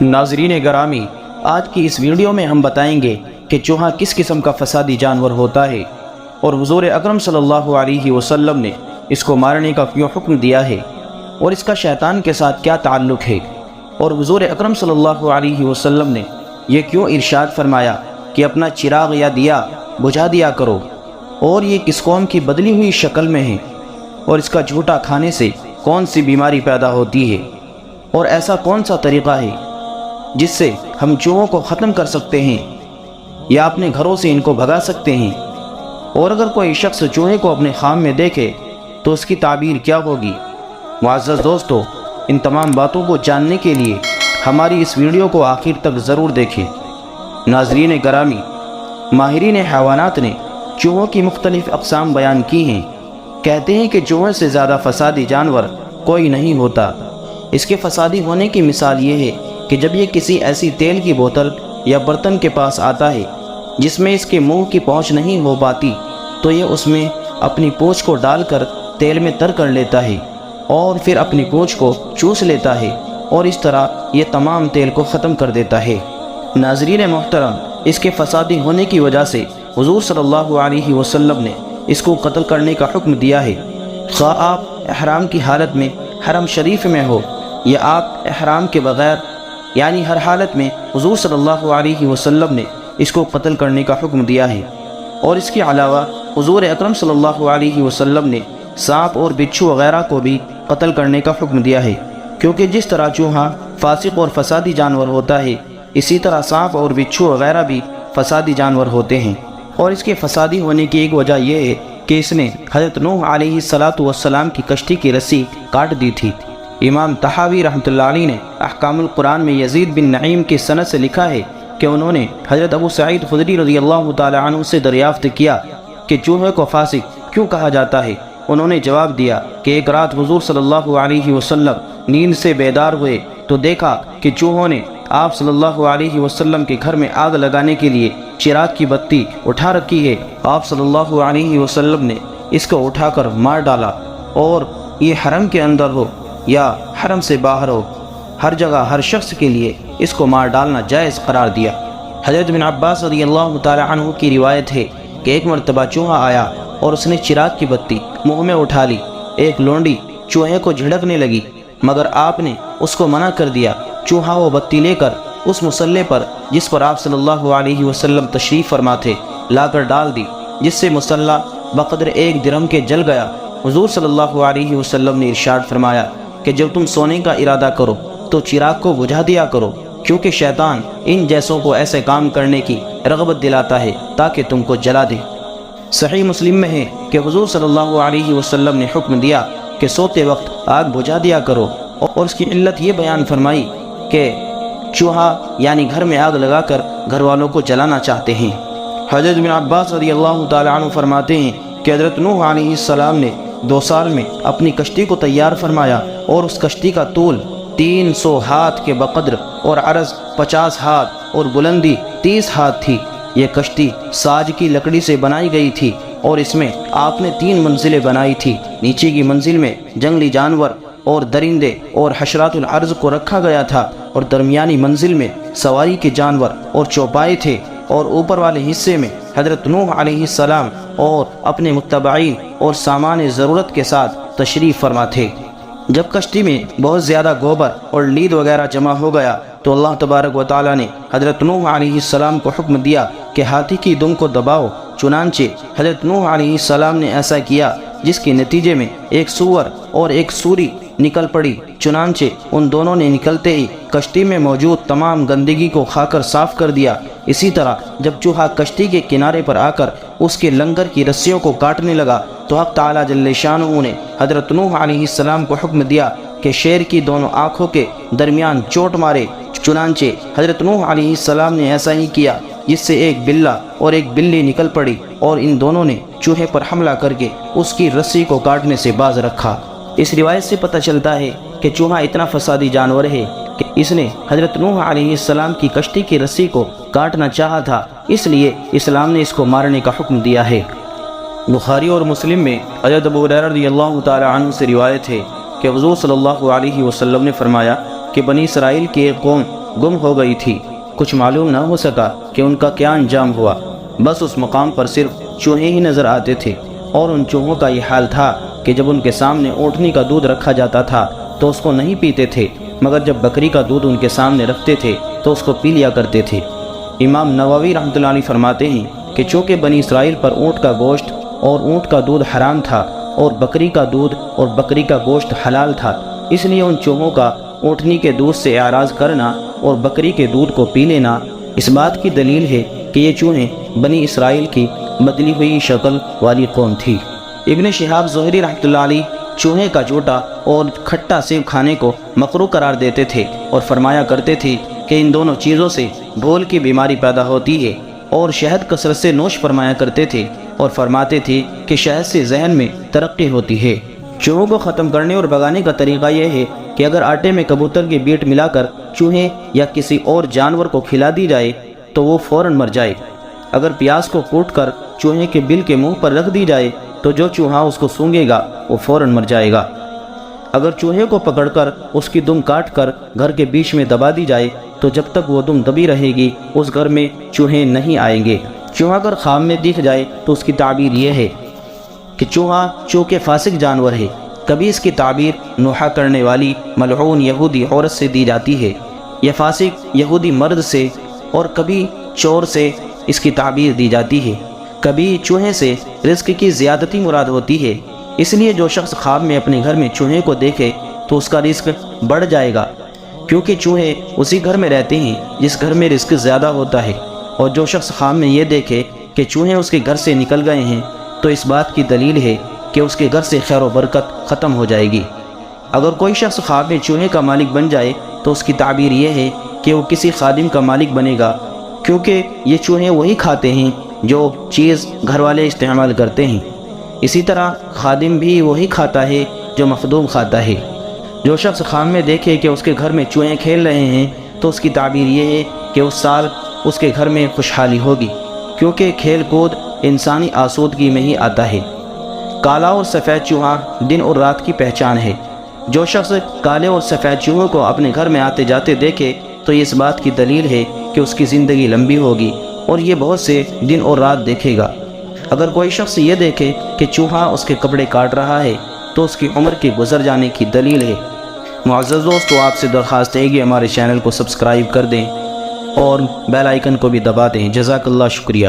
ناظرین گرامی، آج کی اس ویڈیو میں ہم بتائیں گے کہ چوہا کس قسم کا فسادی جانور ہوتا ہے اور حضور اکرم صلی اللہ علیہ وسلم نے اس کو مارنے کا کیوں حکم دیا ہے اور اس کا شیطان کے ساتھ کیا تعلق ہے، اور حضور اکرم صلی اللہ علیہ وسلم نے یہ کیوں ارشاد فرمایا کہ اپنا چراغ یا دیا بجھا دیا کرو، اور یہ کس قوم کی بدلی ہوئی شکل میں ہے، اور اس کا جھوٹا کھانے سے کون سی بیماری پیدا ہوتی ہے، اور ایسا کون سا طریقہ ہے جس سے ہم چوہوں کو ختم کر سکتے ہیں یا اپنے گھروں سے ان کو بھگا سکتے ہیں، اور اگر کوئی شخص چوہے کو اپنے خام میں دیکھے تو اس کی تعبیر کیا ہوگی۔ معزز دوستو، ان تمام باتوں کو جاننے کے لیے ہماری اس ویڈیو کو آخر تک ضرور دیکھیں۔ ناظرین گرامی، ماہرین حیوانات نے چوہوں کی مختلف اقسام بیان کی ہیں۔ کہتے ہیں کہ چوہے سے زیادہ فسادی جانور کوئی نہیں ہوتا۔ اس کے فسادی ہونے کی مثال یہ ہے کہ جب یہ کسی ایسی تیل کی بوتل یا برتن کے پاس آتا ہے جس میں اس کے منہ کی پہنچ نہیں ہو پاتی تو یہ اس میں اپنی پونچھ کو ڈال کر تیل میں تر کر لیتا ہے اور پھر اپنی پونچھ کو چوس لیتا ہے، اور اس طرح یہ تمام تیل کو ختم کر دیتا ہے۔ ناظرین محترم، اس کے فسادی ہونے کی وجہ سے حضور صلی اللہ علیہ وسلم نے اس کو قتل کرنے کا حکم دیا ہے، خواہ آپ احرام کی حالت میں حرم شریف میں ہو یا آپ احرام کے بغیر، یعنی ہر حالت میں حضور صلی اللہ علیہ وسلم نے اس کو قتل کرنے کا حکم دیا ہے۔ اور اس کے علاوہ حضور اکرم صلی اللہ علیہ وسلم نے سانپ اور بچھو وغیرہ کو بھی قتل کرنے کا حکم دیا ہے، کیونکہ جس طرح چوہا فاسق اور فسادی جانور ہوتا ہے، اسی طرح سانپ اور بچھو وغیرہ بھی فسادی جانور ہوتے ہیں۔ اور اس کے فسادی ہونے کی ایک وجہ یہ ہے کہ اس نے حضرت نوح علیہ السلام کی کشتی کی رسی کاٹ دی تھی۔ امام طحاوی رحمۃ اللہ علیہ نے احکام القرآن میں یزید بن نعیم کی سند سے لکھا ہے کہ انہوں نے حضرت ابو سعید خدری رضی اللہ تعالی عنہ سے دریافت کیا کہ چوہے کو فاسق کیوں کہا جاتا ہے۔ انہوں نے جواب دیا کہ ایک رات حضور صلی اللہ علیہ وسلم نیند سے بیدار ہوئے تو دیکھا کہ چوہوں نے آپ صلی اللہ علیہ وسلم کے گھر میں آگ لگانے کے لیے چراغ کی بتی اٹھا رکھی ہے۔ آپ صلی اللہ علیہ وسلم نے اس کو اٹھا کر مار ڈالا، اور یہ حرم کے اندر ہو یا حرم سے باہر ہو، ہر جگہ ہر شخص کے لیے اس کو مار ڈالنا جائز قرار دیا۔ حضرت بن عباس رضی اللہ تعالی عنہ کی روایت ہے کہ ایک مرتبہ چوہا آیا اور اس نے چراغ کی بتی منہ میں اٹھا لی۔ ایک لونڈی چوہے کو جھڑکنے لگی، مگر آپ نے اس کو منع کر دیا۔ چوہا وہ بتی لے کر اس مصلے پر جس پر آپ صلی اللہ علیہ وسلم تشریف فرما تھے لا کر ڈال دی، جس سے مصلہ بقدر 1 درہم کے جل گیا۔ حضور صلی اللہ علیہ وسلم نے ارشاد فرمایا کہ جب تم سونے کا ارادہ کرو تو چراغ کو بجھا دیا کرو، کیونکہ شیطان ان جیسوں کو ایسے کام کرنے کی رغبت دلاتا ہے تاکہ تم کو جلا دے۔ صحیح مسلم میں ہے کہ حضور صلی اللہ علیہ وسلم نے حکم دیا کہ سوتے وقت آگ بجھا دیا کرو، اور اس کی علت یہ بیان فرمائی کہ چوہا یعنی گھر میں آگ لگا کر گھر والوں کو جلانا چاہتے ہیں۔ حضرت بن عباس رضی اللہ تعالی عنہ فرماتے ہیں کہ حضرت نوح علیہ السلام نے 2 سال میں اپنی کشتی کو تیار فرمایا، اور اس کشتی کا طول 300 ہاتھ کے بقدر اور عرض 50 ہاتھ اور بلندی 30 ہاتھ تھی۔ یہ کشتی ساج کی لکڑی سے بنائی گئی تھی، اور اس میں آپ نے 3 منزلیں بنائی تھی۔ نیچے کی منزل میں جنگلی جانور اور درندے اور حشرات الارض کو رکھا گیا تھا، اور درمیانی منزل میں سواری کے جانور اور چوپائے تھے، اور اوپر والے حصے میں حضرت نوح علیہ السلام اور اپنے متبعین اور سامان ضرورت کے ساتھ تشریف فرما تھے۔ جب کشتی میں بہت زیادہ گوبر اور لید وغیرہ جمع ہو گیا تو اللہ تبارک و تعالی نے حضرت نوح علیہ السلام کو حکم دیا کہ ہاتھی کی دم کو دباؤ۔ چنانچہ حضرت نوح علیہ السلام نے ایسا کیا، جس کے نتیجے میں ایک سور اور ایک سوری نکل پڑی۔ چنانچہ ان دونوں نے نکلتے ہی کشتی میں موجود تمام گندگی کو کھا کر صاف کر دیا۔ اسی طرح جب چوہا کشتی کے کنارے پر آ کر اس کے لنگر کی رسیوں کو کاٹنے لگا تو حق تعالی جل شانہ نے حضرت نوح علیہ السلام کو حکم دیا کہ شیر کی دونوں آنکھوں کے درمیان چوٹ مارے۔ چنانچہ حضرت نوح علیہ السلام نے ایسا ہی کیا، جس سے ایک بلہ اور ایک بلی نکل پڑی، اور ان دونوں نے چوہے پر حملہ کر کے اس کی رسی کو کاٹنے سے باز رکھا۔ اس روایت سے پتہ چلتا ہے کہ چوہا اتنا فسادی جانور ہے کہ اس نے حضرت نوح علیہ السلام کی کشتی کی رسی کو کاٹنا چاہا تھا، اس لیے اسلام نے اس کو مارنے کا حکم دیا ہے۔ بخاری اور مسلم میں حضرت ابو ہریرہ رضی اللہ تعالی عنہ سے روایت ہے کہ حضور صلی اللہ علیہ وسلم نے فرمایا کہ بنی اسرائیل کی ایک قوم گم ہو گئی تھی۔ کچھ معلوم نہ ہو سکا کہ ان کا کیا انجام ہوا، بس اس مقام پر صرف چوہے ہی نظر آتے تھے، اور ان چوہوں کا یہ حال تھا کہ جب ان کے سامنے اونٹنی کا دودھ رکھا جاتا تھا تو اس کو نہیں پیتے تھے، مگر جب بکری کا دودھ ان کے سامنے رکھتے تھے تو اس کو پی لیا کرتے تھے۔ امام نووی رحمۃ اللہ علیہ فرماتے ہیں کہ چونکہ بنی اسرائیل پر اونٹ کا گوشت اور اونٹ کا دودھ حرام تھا اور بکری کا دودھ اور بکری کا گوشت حلال تھا، اس لیے ان چوہوں کا اونٹنی کے دودھ سے اعراض کرنا اور بکری کے دودھ کو پی لینا اس بات کی دلیل ہے کہ یہ چوہیں بنی اسرائیل کی بدلی ہوئی شکل والی قوم تھی۔ ابن شہاب زہری رحمۃ اللہ علیہ چوہے کا چوٹا اور کھٹا سیب کھانے کو مکروہ قرار دیتے تھے اور فرمایا کرتے تھے کہ ان دونوں چیزوں سے بھول کی بیماری پیدا ہوتی ہے، اور شہد کثرت سے نوش فرمایا کرتے تھے اور فرماتے تھے کہ شہد سے ذہن میں ترقی ہوتی ہے۔ چوہوں کو ختم کرنے اور بھگانے کا طریقہ یہ ہے کہ اگر آٹے میں کبوتر کی بیٹ ملا کر چوہے یا کسی اور جانور کو کھلا دی جائے تو وہ فوراً مر جائے۔ اگر پیاز کو کوٹ کر چوہے کے بل کے منہ پر رکھ دی جائے تو جو چوہا اس کو سونگھے گا وہ فوراً مر جائے گا۔ اگر چوہے کو پکڑ کر اس کی دم کاٹ کر گھر کے بیچ میں دبا دی جائے تو جب تک وہ دم دبی رہے گی اس گھر میں چوہے نہیں آئیں گے۔ چوہا اگر خواب میں دکھ جائے تو اس کی تعبیر یہ ہے کہ چوہا چونکہ فاسق جانور ہے۔ کبھی اس کی تعبیر نوحہ کرنے والی ملعون یہودی عورت سے دی جاتی ہے یا فاسق یہودی مرد سے، اور کبھی چور سے اس کی تعبیر دی جاتی ہے۔ کبھی چوہے سے رزق کی زیادتی مراد ہوتی ہے، اس لیے جو شخص خواب میں اپنے گھر میں چوہے کو دیکھے تو اس کا رزق بڑھ جائے گا، کیونکہ چوہے اسی گھر میں رہتے ہیں جس گھر میں رزق زیادہ ہوتا ہے۔ اور جو شخص خواب میں یہ دیکھے کہ چوہے اس کے گھر سے نکل گئے ہیں تو اس بات کی دلیل ہے کہ اس کے گھر سے خیر و برکت ختم ہو جائے گی۔ اگر کوئی شخص خواب میں چوہے کا مالک بن جائے تو اس کی تعبیر یہ ہے کہ وہ کسی خادم کا مالک بنے گا، کیونکہ یہ چوہے وہی کھاتے ہیں جو چیز گھر والے استعمال کرتے ہیں۔ اسی طرح خادم بھی وہی کھاتا ہے جو مخدوم کھاتا ہے۔ جو شخص خواب میں دیکھے کہ اس کے گھر میں چوہے کھیل رہے ہیں تو اس کی تعبیر یہ ہے کہ اس سال اس کے گھر میں خوشحالی ہوگی، کیونکہ کھیل کود انسانی آسودگی میں ہی آتا ہے۔ کالا اور سفید چوہا دن اور رات کی پہچان ہے۔ جو شخص کالے اور سفید چوہوں کو اپنے گھر میں آتے جاتے دیکھے تو یہ اس بات کی دلیل ہے کہ اس کی زندگی لمبی ہوگی اور یہ بہت سے دن اور رات دیکھے گا۔ اگر کوئی شخص یہ دیکھے کہ چوہا اس کے کپڑے کاٹ رہا ہے تو اس کی عمر کے گزر جانے کی دلیل ہے۔ معزز دوستو، آپ سے درخواست ہے کہ ہمارے چینل کو سبسکرائب کر دیں اور بیل آئیکن کو بھی دبا دیں۔ جزاک اللہ، شکریہ۔